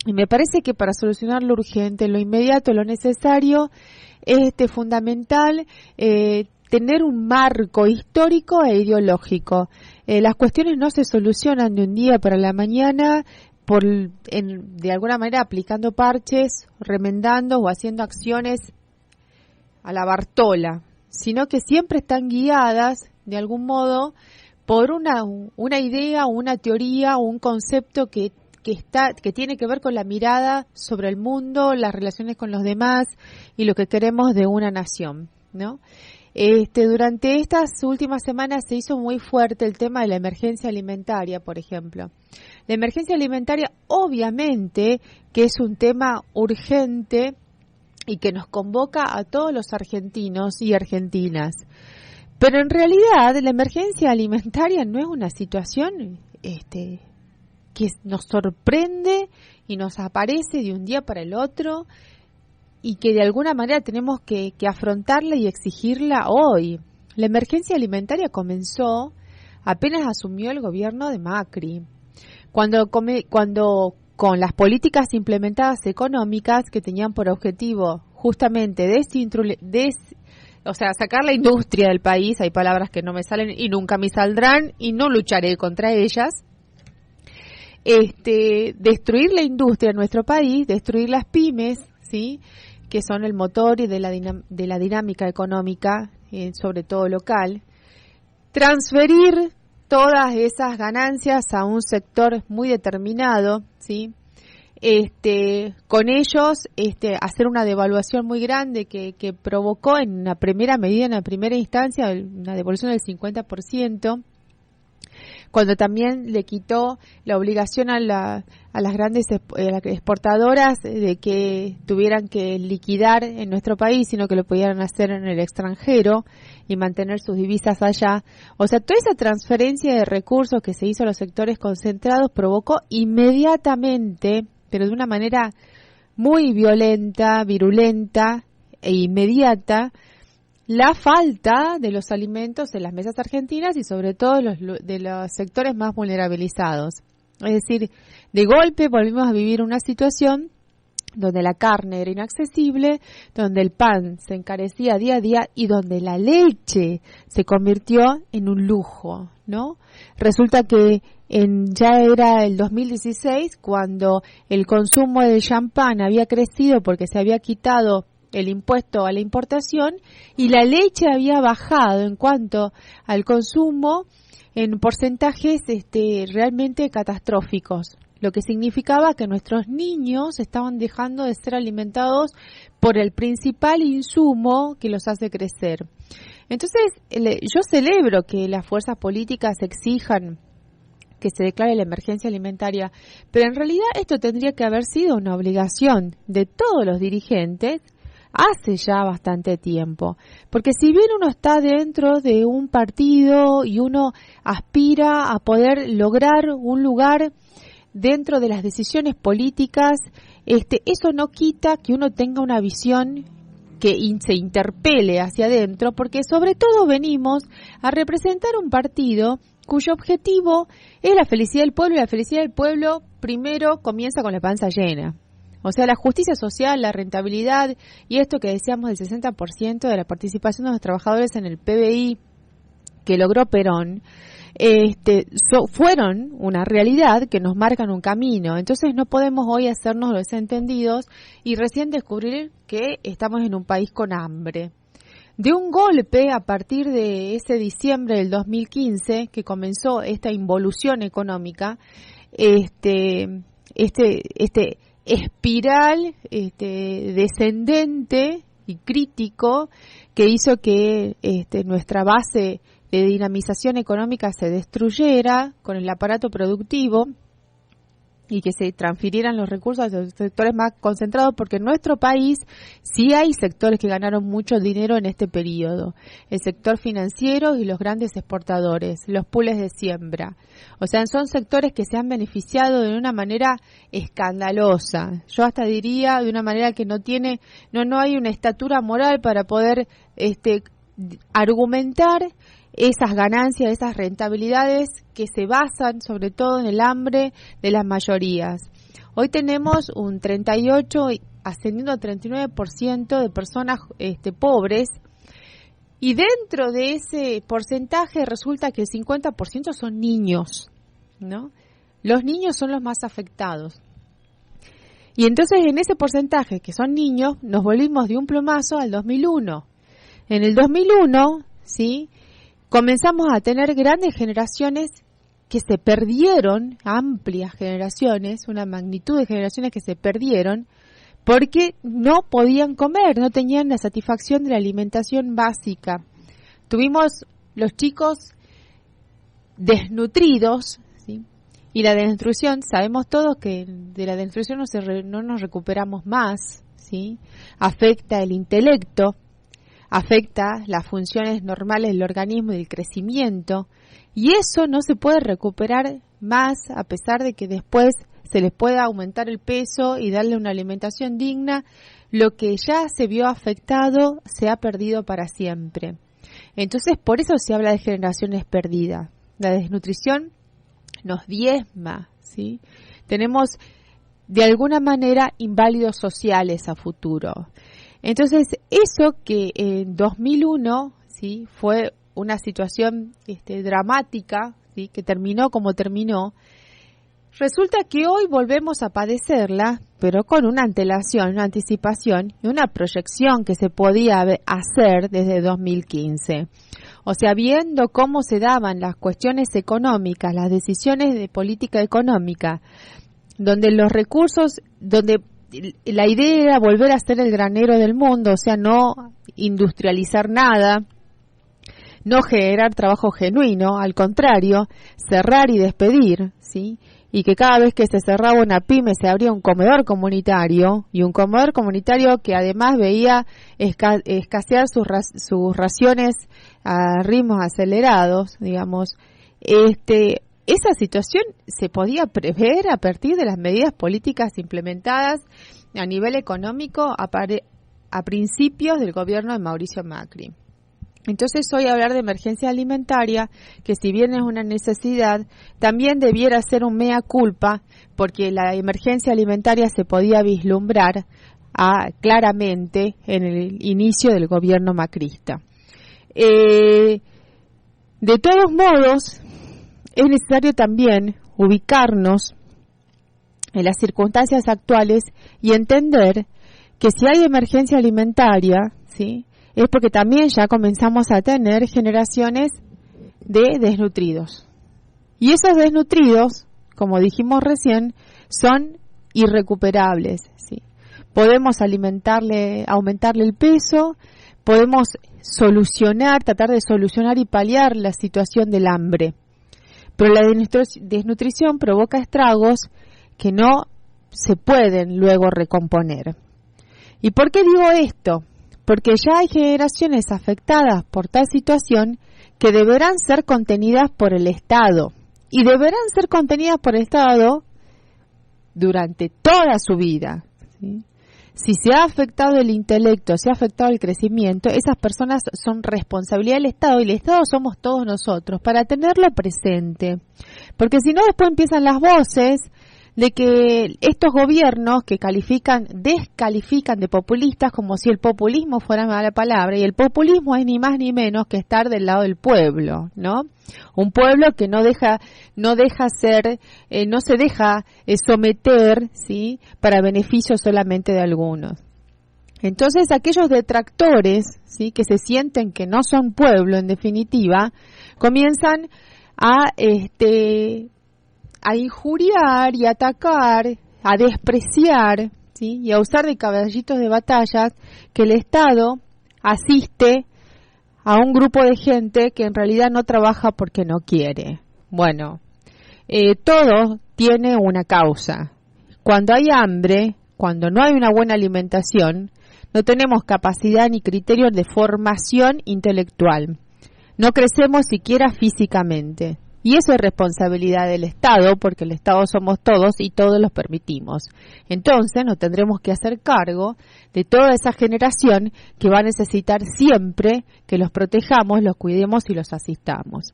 Y me parece que para solucionar lo urgente, lo inmediato, lo necesario, es fundamental tener un marco histórico e ideológico. Las cuestiones no se solucionan de un día para la mañana de alguna manera aplicando parches, remendando o haciendo acciones a la Bartola, sino que siempre están guiadas de algún modo por una idea, una teoría o un concepto que tiene que ver con la mirada sobre el mundo, las relaciones con los demás y lo que queremos de una nación, ¿no? Durante estas últimas semanas se hizo muy fuerte el tema de la emergencia alimentaria, por ejemplo. La emergencia alimentaria, obviamente, que es un tema urgente y que nos convoca a todos los argentinos y argentinas. Pero en realidad la emergencia alimentaria no es una situación que nos sorprende y nos aparece de un día para el otro y que de alguna manera tenemos que afrontarla y exigirla hoy. La emergencia alimentaria comenzó apenas asumió el gobierno de Macri, cuando con las políticas implementadas económicas que tenían por objetivo justamente sacar la industria del país. Hay palabras que no me salen y nunca me saldrán y no lucharé contra ellas. Destruir la industria en nuestro país, destruir las pymes, ¿sí?, que son el motor y de la dinámica económica, sobre todo local, transferir todas esas ganancias a un sector muy determinado, ¿sí?, con ellos hacer una devaluación muy grande que provocó en una primera medida, en la primera instancia, una devolución del 50%, cuando también le quitó la obligación a las grandes exportadoras de que tuvieran que liquidar en nuestro país, sino que lo pudieran hacer en el extranjero y mantener sus divisas allá. O sea, toda esa transferencia de recursos que se hizo a los sectores concentrados provocó inmediatamente, pero de una manera muy violenta, virulenta e inmediata, la falta de los alimentos en las mesas argentinas y sobre todo de los sectores más vulnerabilizados. Es decir, de golpe volvimos a vivir una situación donde la carne era inaccesible, donde el pan se encarecía día a día y donde la leche se convirtió en un lujo, ¿no? Resulta que ya era el 2016 cuando el consumo del champán había crecido porque se había quitado el impuesto a la importación y la leche había bajado en cuanto al consumo en porcentajes realmente catastróficos, lo que significaba que nuestros niños estaban dejando de ser alimentados por el principal insumo que los hace crecer. Entonces, yo celebro que las fuerzas políticas exijan que se declare la emergencia alimentaria, pero en realidad esto tendría que haber sido una obligación de todos los dirigentes hace ya bastante tiempo, porque si bien uno está dentro de un partido y uno aspira a poder lograr un lugar dentro de las decisiones políticas, eso no quita que uno tenga una visión que se interpele hacia adentro, porque sobre todo venimos a representar un partido cuyo objetivo es la felicidad del pueblo, y la felicidad del pueblo primero comienza con la panza llena. O sea, la justicia social, la rentabilidad y esto que decíamos del 60% de la participación de los trabajadores en el PBI que logró Perón, fueron una realidad que nos marcan un camino. Entonces no podemos hoy hacernos los desentendidos y recién descubrir que estamos en un país con hambre. De un golpe, a partir de ese diciembre del 2015, que comenzó esta involución económica, espiral descendente y crítico que hizo que nuestra base de dinamización económica se destruyera con el aparato productivo y que se transfirieran los recursos a los sectores más concentrados, porque en nuestro país sí hay sectores que ganaron mucho dinero en este periodo: el sector financiero y los grandes exportadores, los pools de siembra. O sea, son sectores que se han beneficiado de una manera escandalosa. Yo hasta diría de una manera que no hay una estatura moral para poder argumentar esas ganancias, esas rentabilidades que se basan sobre todo en el hambre de las mayorías. Hoy tenemos un 38, ascendiendo al 39% de personas pobres, y dentro de ese porcentaje resulta que el 50% son niños, ¿no? Los niños son los más afectados. Y entonces en ese porcentaje, que son niños, nos volvimos de un plumazo al 2001. En el 2001, ¿sí?, comenzamos a tener grandes generaciones que se perdieron, amplias generaciones, una magnitud de generaciones que se perdieron, porque no podían comer, no tenían la satisfacción de la alimentación básica. Tuvimos los chicos desnutridos, ¿sí? Y la desnutrición, sabemos todos que de la desnutrición no nos recuperamos más, ¿sí? Afecta el intelecto, afecta las funciones normales del organismo y del crecimiento, y eso no se puede recuperar más a pesar de que después se les pueda aumentar el peso y darle una alimentación digna. Lo que ya se vio afectado se ha perdido para siempre. Entonces, por eso se habla de generaciones perdidas. La desnutrición nos diezma, ¿sí? Tenemos, de alguna manera, inválidos sociales a futuro. Entonces, eso que en 2001, ¿sí?, fue una situación dramática, ¿sí?, que terminó como terminó, resulta que hoy volvemos a padecerla, pero con una antelación, una anticipación y una proyección que se podía hacer desde 2015. O sea, viendo cómo se daban las cuestiones económicas, las decisiones de política económica, donde los recursos, donde la idea era volver a ser el granero del mundo, o sea, no industrializar nada, no generar trabajo genuino, al contrario, cerrar y despedir, ¿sí? Y que cada vez que se cerraba una pyme se abría un comedor comunitario, y un comedor comunitario que además veía escasear sus raciones a ritmos acelerados, digamos. Esa situación se podía prever a partir de las medidas políticas implementadas a nivel económico a principios del gobierno de Mauricio Macri. Entonces hoy hablar de emergencia alimentaria, que si bien es una necesidad, también debiera ser un mea culpa, porque la emergencia alimentaria se podía vislumbrar claramente en el inicio del gobierno macrista. De todos modos, es necesario también ubicarnos en las circunstancias actuales y entender que si hay emergencia alimentaria, ¿sí?, es porque también ya comenzamos a tener generaciones de desnutridos. Y esos desnutridos, como dijimos recién, son irrecuperables, ¿sí? Podemos aumentarle el peso, podemos tratar de solucionar y paliar la situación del hambre. Pero la desnutrición provoca estragos que no se pueden luego recomponer. ¿Y por qué digo esto? Porque ya hay generaciones afectadas por tal situación que deberán ser contenidas por el Estado. Y deberán ser contenidas por el Estado durante toda su vida, ¿sí? Si se ha afectado el intelecto, se ha afectado el crecimiento, esas personas son responsabilidad del Estado, y el Estado somos todos nosotros, para tenerlo presente. Porque si no, después empiezan las voces de que estos gobiernos que descalifican de populistas como si el populismo fuera mala palabra, y el populismo es ni más ni menos que estar del lado del pueblo, ¿no? Un pueblo que no se deja someter, ¿sí?, para beneficio solamente de algunos. Entonces, aquellos detractores, ¿sí?, que se sienten que no son pueblo, en definitiva, comienzan a injuriar y atacar, a despreciar, ¿sí?, y a usar de caballitos de batalla que el Estado asiste a un grupo de gente que en realidad no trabaja porque no quiere. Bueno, todo tiene una causa. Cuando hay hambre, cuando no hay una buena alimentación, no tenemos capacidad ni criterios de formación intelectual. No crecemos siquiera físicamente. Y eso es responsabilidad del Estado, porque el Estado somos todos y todos los permitimos. Entonces nos tendremos que hacer cargo de toda esa generación que va a necesitar siempre que los protejamos, los cuidemos y los asistamos.